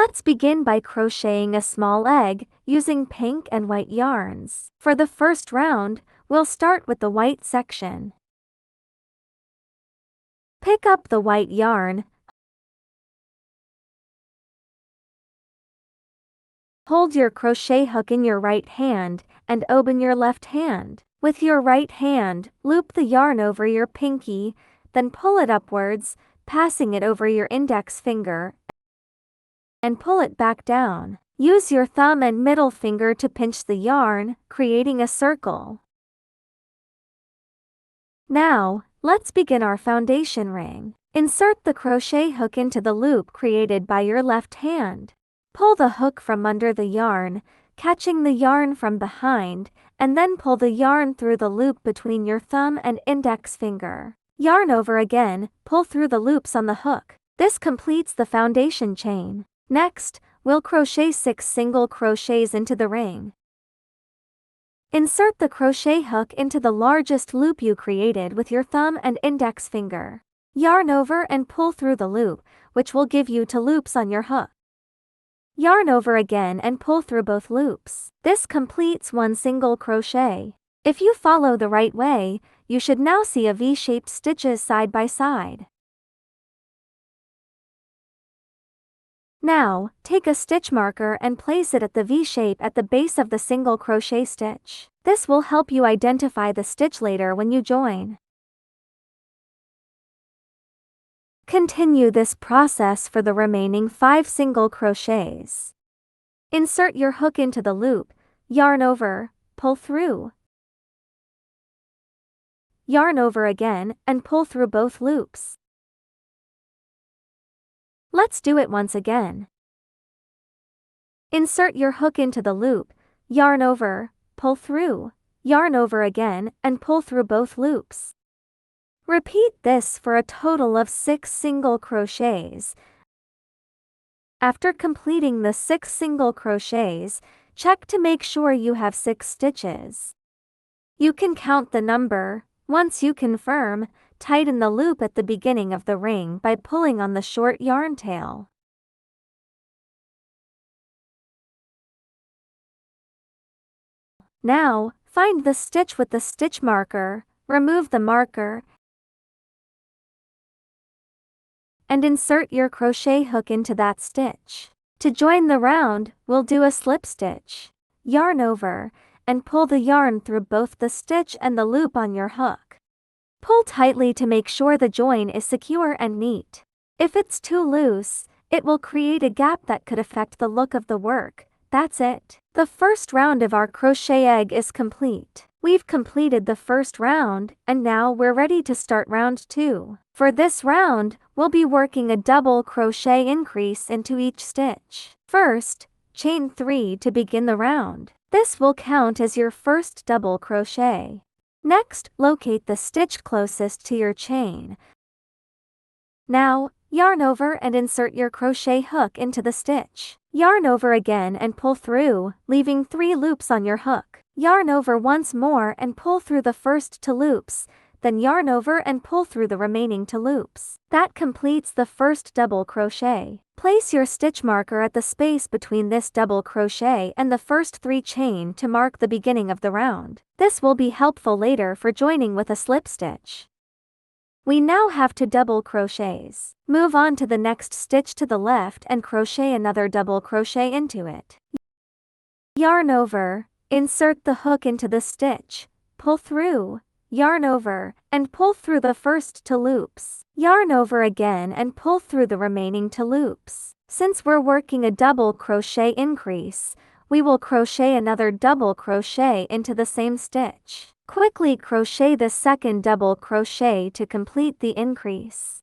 Let's begin by crocheting a small egg using pink and white yarns. For the first round, we'll start with the white section. Pick up the white yarn. Hold your crochet hook in your right hand and open your left hand. With your right hand, loop the yarn over your pinky, then pull it upwards, passing it over your index finger, and pull it back down. Use your thumb and middle finger to pinch the yarn, creating a circle. Now, let's begin our foundation ring. Insert the crochet hook into the loop created by your left hand. Pull the hook from under the yarn, catching the yarn from behind, and then pull the yarn through the loop between your thumb and index finger. Yarn over again, pull through the loops on the hook. This completes the foundation chain. Next, we'll crochet 6 single crochets into the ring. Insert the crochet hook into the largest loop you created with your thumb and index finger. Yarn over and pull through the loop, which will give you 2 loops on your hook. Yarn over again and pull through both loops. This completes 1 single crochet. If you follow the right way, you should now see a V-shaped stitches side by side. Now, take a stitch marker and place it at the V shape at the base of the single crochet stitch. This will help you identify the stitch later when you join. Continue this process for the remaining 5 single crochets. Insert your hook into the loop, yarn over, pull through. Yarn over again and pull through both loops. Let's do it once again. Insert your hook into the loop, yarn over, pull through, yarn over again and pull through both loops. Repeat this for a total of 6 single crochets. After completing the 6 single crochets, check to make sure you have 6 stitches. You can count the number. Once you confirm, tighten the loop at the beginning of the ring by pulling on the short yarn tail. Now, find the stitch with the stitch marker, remove the marker, and insert your crochet hook into that stitch. To join the round, we'll do a slip stitch. Yarn over, and pull the yarn through both the stitch and the loop on your hook. Pull tightly to make sure the join is secure and neat. If it's too loose, it will create a gap that could affect the look of the work. That's it. The first round of our crochet egg is complete. We've completed the first round, and now we're ready to start round 2. For this round, we'll be working a double crochet increase into each stitch. First, chain 3 to begin the round. This will count as your first double crochet. Next, locate the stitch closest to your chain. Now, yarn over and insert your crochet hook into the stitch. Yarn over again and pull through, leaving 3 loops on your hook. Yarn over once more and pull through the first 2 loops, then yarn over and pull through the remaining 2 loops. That completes the first double crochet. Place your stitch marker at the space between this double crochet and the first 3 chain to mark the beginning of the round. This will be helpful later for joining with a slip stitch. We now have 2 double crochets. Move on to the next stitch to the left and crochet another double crochet into it. Yarn over, insert the hook into the stitch, pull through, yarn over, and pull through the first 2 loops. Yarn over again and pull through the remaining 2 loops. Since we're working a double crochet increase, we will crochet another double crochet into the same stitch. Quickly crochet the second double crochet to complete the increase.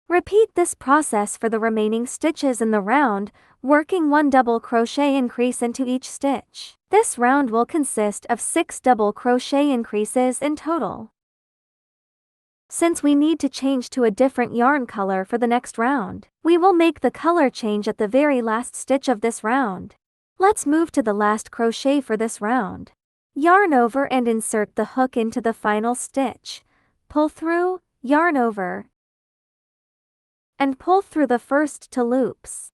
Repeat this process for the remaining stitches in the round, working 1 double crochet increase into each stitch. This round will consist of 6 double crochet increases in total. Since we need to change to a different yarn color for the next round, we will make the color change at the very last stitch of this round. Let's move to the last crochet for this round. Yarn over and insert the hook into the final stitch. Pull through, yarn over, and pull through the first 2 loops.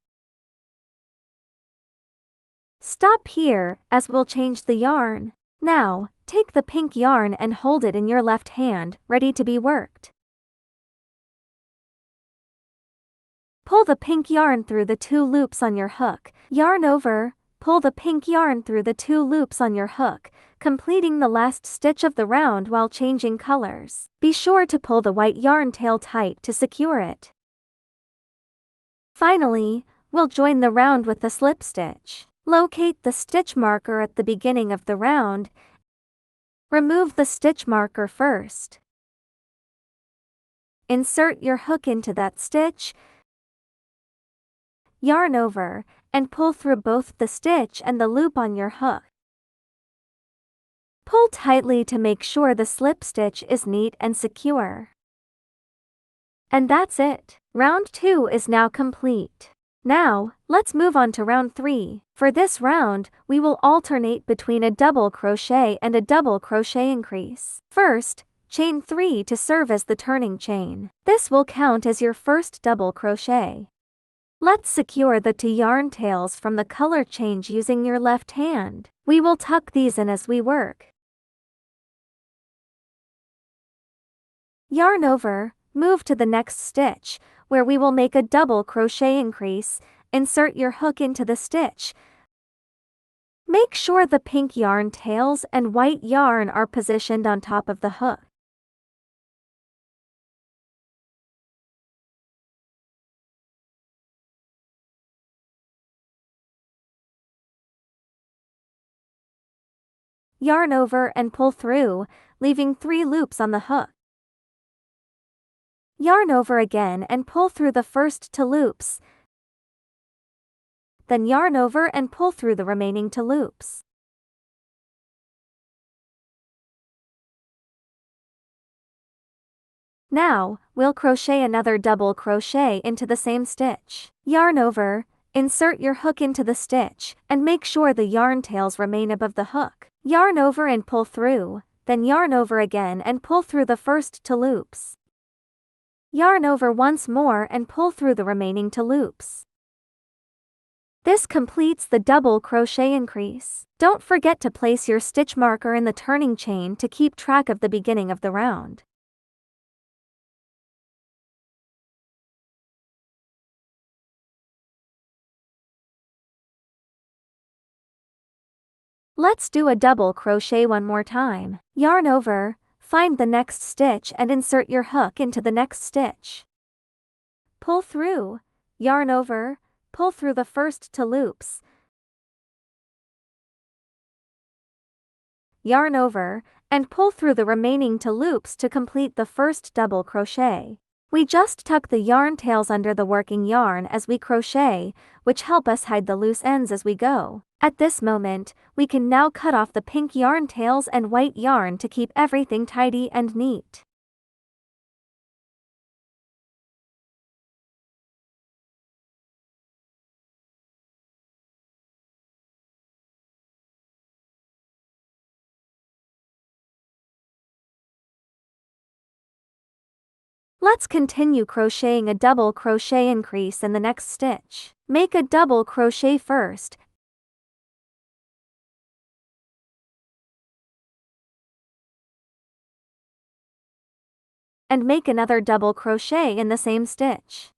Stop here, as we'll change the yarn. Now, take the pink yarn and hold it in your left hand, ready to be worked. Pull the pink yarn through the 2 loops on your hook, yarn over, pull the pink yarn through the 2 loops on your hook, completing the last stitch of the round while changing colors. Be sure to pull the white yarn tail tight to secure it. Finally, we'll join the round with the slip stitch. Locate the stitch marker at the beginning of the round. Remove the stitch marker first. Insert your hook into that stitch, yarn over, and pull through both the stitch and the loop on your hook. Pull tightly to make sure the slip stitch is neat and secure. And that's it. Round 2 is now complete. Now, let's move on to round 3. For this round, we will alternate between a double crochet and a double crochet increase. First, chain 3 to serve as the turning chain. This will count as your first double crochet. Let's secure the 2 yarn tails from the color change using your left hand. We will tuck these in as we work. Yarn over, move to the next stitch, where we will make a double crochet increase. Insert your hook into the stitch. Make sure the pink yarn tails and white yarn are positioned on top of the hook. Yarn over and pull through, leaving 3 loops on the hook. Yarn over again and pull through the first 2 loops. Then yarn over and pull through the remaining 2 loops. Now, we'll crochet another double crochet into the same stitch. Yarn over, insert your hook into the stitch, and make sure the yarn tails remain above the hook. Yarn over and pull through, then yarn over again and pull through the first 2 loops. Yarn over once more and pull through the remaining 2 loops. This completes the double crochet increase. Don't forget to place your stitch marker in the turning chain to keep track of the beginning of the round. Let's do a double crochet one more time. Yarn over, find the next stitch and insert your hook into the next stitch. Pull through, yarn over, pull through the first 2 loops. Yarn over, and pull through the remaining 2 loops to complete the first double crochet. We just tuck the yarn tails under the working yarn as we crochet, which help us hide the loose ends as we go. At this moment, we can now cut off the pink yarn tails and white yarn to keep everything tidy and neat. Let's continue crocheting a double crochet increase in the next stitch. Make a double crochet first, and make another double crochet in the same stitch.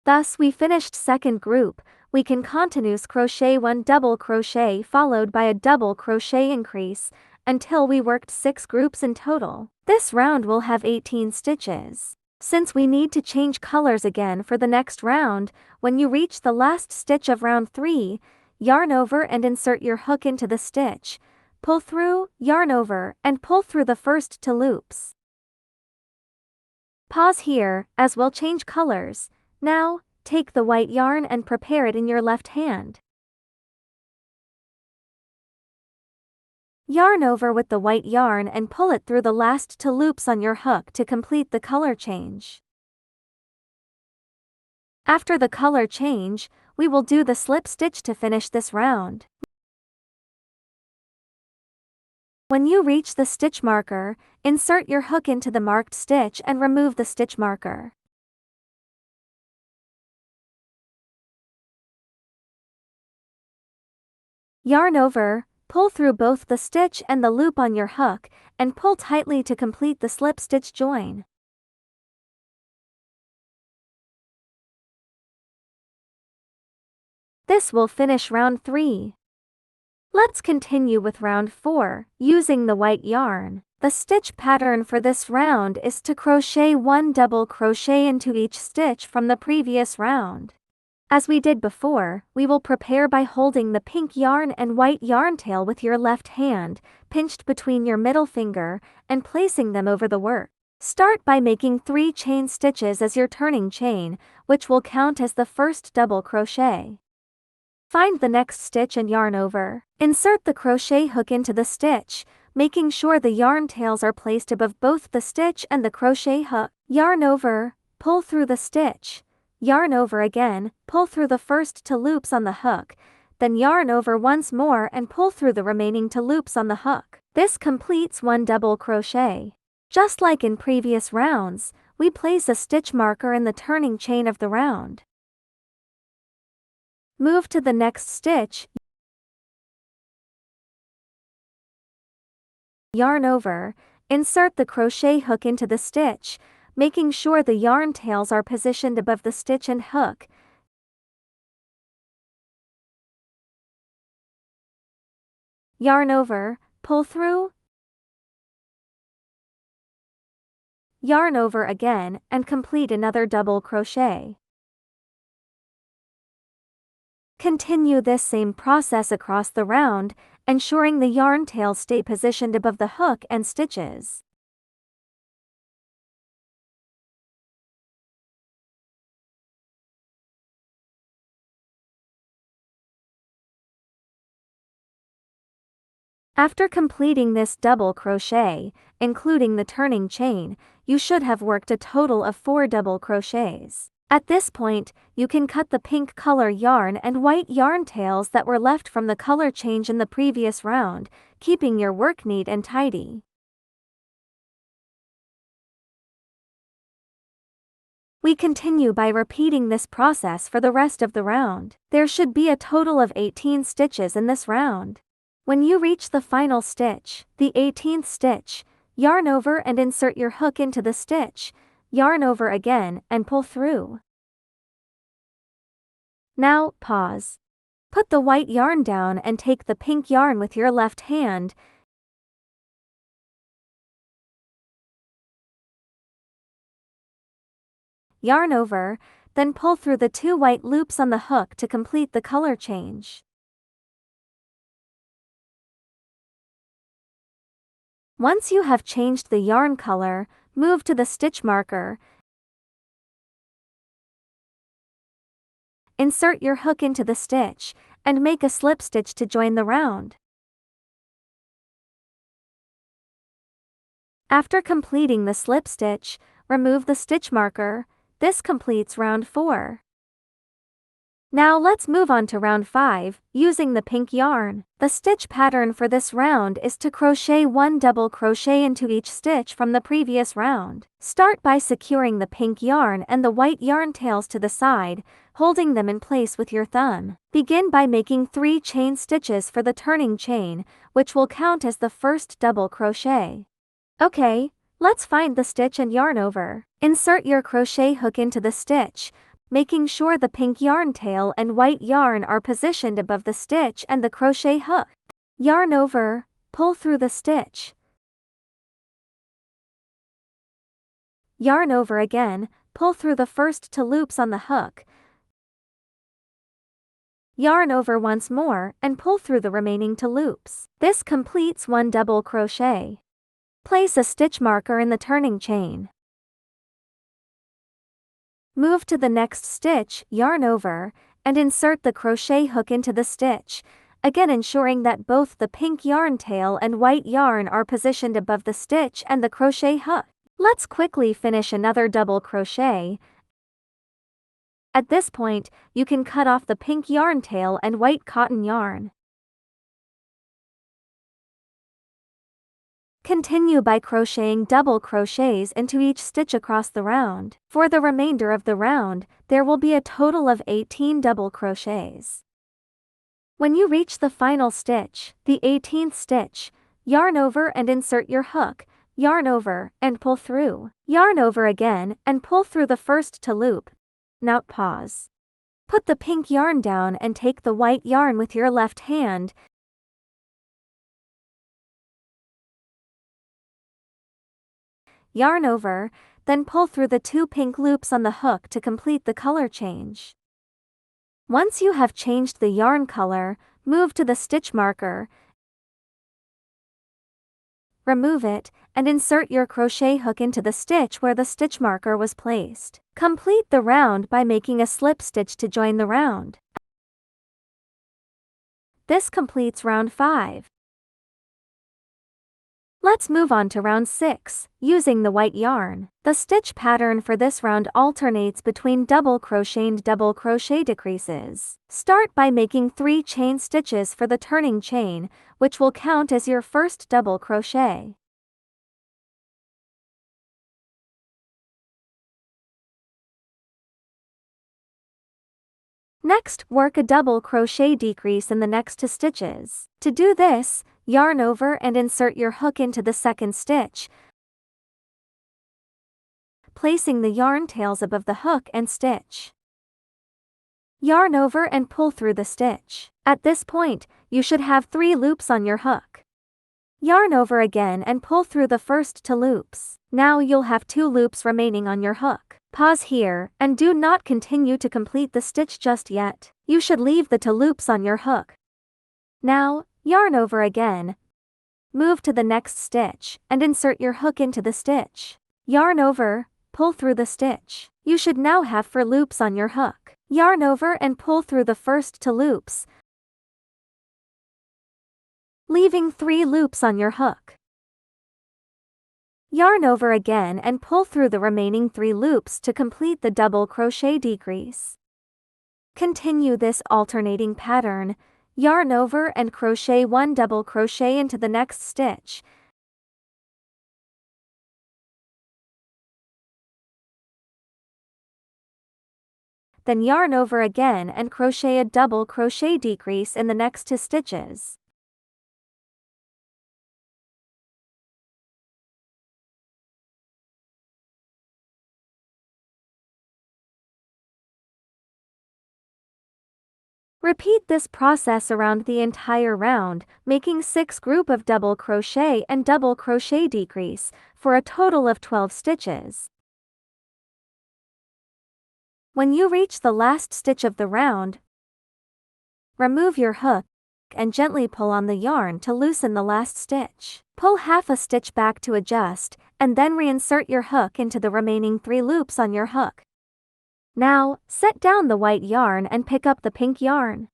Thus we finished second group. We can continuous crochet 1 double crochet followed by a double crochet increase until we worked 6 groups in total. This round will have 18 stitches. Since we need to change colors again for the next round, when you reach the last stitch of round 3, yarn over and insert your hook into the stitch. Pull through, yarn over, and pull through the first 2 loops. Pause here, as we'll change colors. Now, take the white yarn and prepare it in your left hand. Yarn over with the white yarn and pull it through the last 2 loops on your hook to complete the color change. After the color change, we will do the slip stitch to finish this round. When you reach the stitch marker, insert your hook into the marked stitch and remove the stitch marker. Yarn over, pull through both the stitch and the loop on your hook, and pull tightly to complete the slip stitch join. This will finish round 3. Let's continue with round 4, using the white yarn. The stitch pattern for this round is to crochet 1 double crochet into each stitch from the previous round. As we did before, we will prepare by holding the pink yarn and white yarn tail with your left hand, pinched between your middle finger, and placing them over the work. Start by making 3 chain stitches as your turning chain, which will count as the first double crochet. Find the next stitch and yarn over. Insert the crochet hook into the stitch, making sure the yarn tails are placed above both the stitch and the crochet hook. Yarn over, pull through the stitch. Yarn over again, pull through the first 2 loops on the hook, then yarn over once more and pull through the remaining 2 loops on the hook. This completes 1 double crochet. Just like in previous rounds, we place a stitch marker in the turning chain of the round. Move to the next stitch. Yarn over, insert the crochet hook into the stitch, making sure the yarn tails are positioned above the stitch and hook. Yarn over, pull through. Yarn over again and complete another double crochet. Continue this same process across the round, ensuring the yarn tails stay positioned above the hook and stitches. After completing this double crochet, including the turning chain, you should have worked a total of 4 double crochets. At this point, you can cut the pink color yarn and white yarn tails that were left from the color change in the previous round, keeping your work neat and tidy. We continue by repeating this process for the rest of the round. There should be a total of 18 stitches in this round. When you reach the final stitch, the 18th stitch, yarn over and insert your hook into the stitch, yarn over again and pull through. Now, pause. Put the white yarn down and take the pink yarn with your left hand. Yarn over, then pull through the 2 white loops on the hook to complete the color change. Once you have changed the yarn color, move to the stitch marker. Insert your hook into the stitch, and make a slip stitch to join the round. After completing the slip stitch, remove the stitch marker. This completes round 4. Now let's move on to round 5, using the pink yarn. The stitch pattern for this round is to crochet 1 double crochet into each stitch from the previous round. Start by securing the pink yarn and the white yarn tails to the side, holding them in place with your thumb. Begin by making 3 chain stitches for the turning chain, which will count as the first double crochet. Okay, let's find the stitch and yarn over. Insert your crochet hook into the stitch, making sure the pink yarn tail and white yarn are positioned above the stitch and the crochet hook. Yarn over, pull through the stitch. Yarn over again, pull through the first 2 loops on the hook. Yarn over once more and pull through the remaining 2 loops. This completes 1 double crochet. Place a stitch marker in the turning chain. Move to the next stitch, yarn over, and insert the crochet hook into the stitch, again ensuring that both the pink yarn tail and white yarn are positioned above the stitch and the crochet hook. Let's quickly finish another double crochet. At this point, you can cut off the pink yarn tail and white cotton yarn. Continue by crocheting double crochets into each stitch across the round. For the remainder of the round, there will be a total of 18 double crochets. When you reach the final stitch, the 18th stitch, yarn over and insert your hook, yarn over and pull through, yarn over again and pull through the first to loop. Now pause. Put the pink yarn down and take the white yarn with your left hand. Yarn over, then pull through the 2 pink loops on the hook to complete the color change. Once you have changed the yarn color, move to the stitch marker, remove it, and insert your crochet hook into the stitch where the stitch marker was placed. Complete the round by making a slip stitch to join the round. This completes round 5. Let's move on to round 6, using the white yarn. The stitch pattern for this round alternates between double crochet and double crochet decreases. Start by making 3 chain stitches for the turning chain, which will count as your first double crochet. Next, work a double crochet decrease in the next 2 stitches. To do this, yarn over and insert your hook into the second stitch, placing the yarn tails above the hook and stitch. Yarn over and pull through the stitch. At this point, you should have 3 loops on your hook. Yarn over again and pull through the first 2 loops. Now you'll have 2 loops remaining on your hook. Pause here, and do not continue to complete the stitch just yet. You should leave the 2 loops on your hook. Now, yarn over again. Move to the next stitch, and insert your hook into the stitch. Yarn over, pull through the stitch. You should now have 4 loops on your hook. Yarn over and pull through the first 2 loops, leaving 3 loops on your hook. Yarn over again and pull through the remaining 3 loops to complete the double crochet decrease. Continue this alternating pattern, yarn over and crochet 1 double crochet into the next stitch. Then yarn over again and crochet a double crochet decrease in the next 2 stitches. Repeat this process around the entire round, making 6 group of double crochet and double crochet decrease, for a total of 12 stitches. When you reach the last stitch of the round, remove your hook and gently pull on the yarn to loosen the last stitch. Pull half a stitch back to adjust, and then reinsert your hook into the remaining 3 loops on your hook. Now, set down the white yarn and pick up the pink yarn.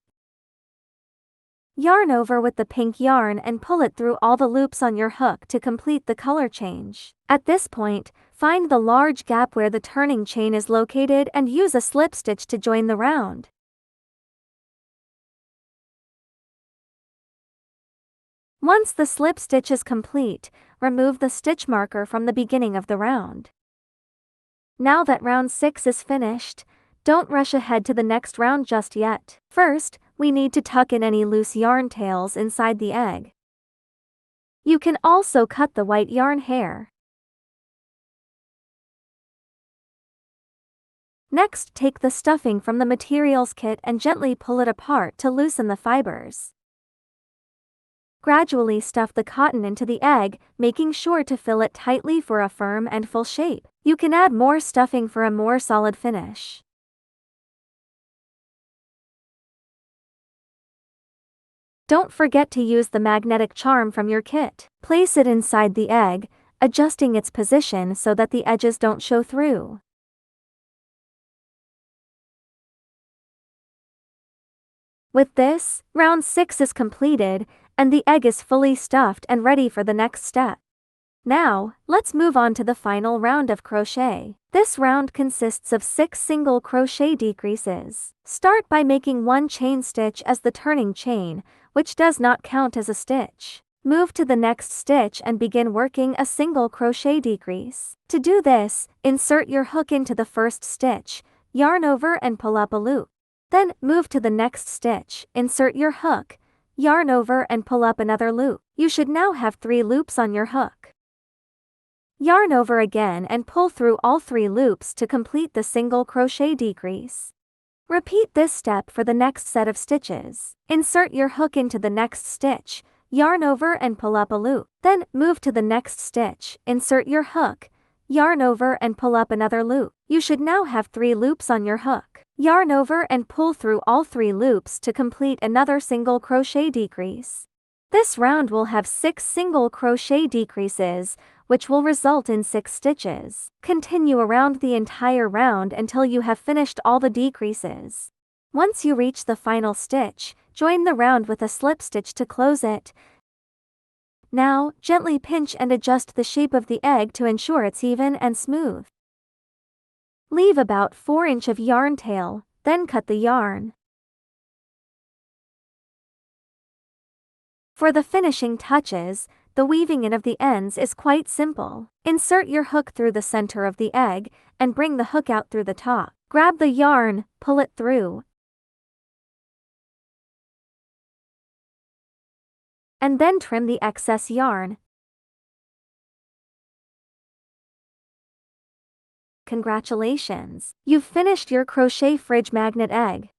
Yarn over with the pink yarn and pull it through all the loops on your hook to complete the color change. At this point, find the large gap where the turning chain is located and use a slip stitch to join the round. Once the slip stitch is complete, remove the stitch marker from the beginning of the round. Now that round 6 is finished, don't rush ahead to the next round just yet. First, we need to tuck in any loose yarn tails inside the egg. You can also cut the white yarn hair. Next, take the stuffing from the materials kit and gently pull it apart to loosen the fibers. Gradually stuff the cotton into the egg, making sure to fill it tightly for a firm and full shape. You can add more stuffing for a more solid finish. Don't forget to use the magnetic charm from your kit. Place it inside the egg, adjusting its position so that the edges don't show through. With this, round 6 is completed, and the egg is fully stuffed and ready for the next step. Now, let's move on to the final round of crochet. This round consists of 6 single crochet decreases. Start by making 1 chain stitch as the turning chain, which does not count as a stitch. Move to the next stitch and begin working a single crochet decrease. To do this, insert your hook into the first stitch, yarn over and pull up a loop. Then, move to the next stitch, insert your hook, yarn over and pull up another loop. You should now have 3 loops on your hook. Yarn over again and pull through all 3 loops to complete the single crochet decrease. Repeat this step for the next set of stitches. Insert your hook into the next stitch, yarn over and pull up a loop. Then, move to the next stitch, insert your hook, yarn over and pull up another loop. You should now have 3 loops on your hook. Yarn over and pull through all 3 loops to complete another single crochet decrease. This round will have 6 single crochet decreases, which will result in 6 stitches. Continue around the entire round until you have finished all the decreases. Once you reach the final stitch, join the round with a slip stitch to close it. Now, gently pinch and adjust the shape of the egg to ensure it's even and smooth. Leave about 4 inch of yarn tail, then cut the yarn. For the finishing touches, the weaving in of the ends is quite simple. Insert your hook through the center of the egg, and bring the hook out through the top. Grab the yarn, pull it through, and then trim the excess yarn. Congratulations! You've finished your crochet fridge magnet egg.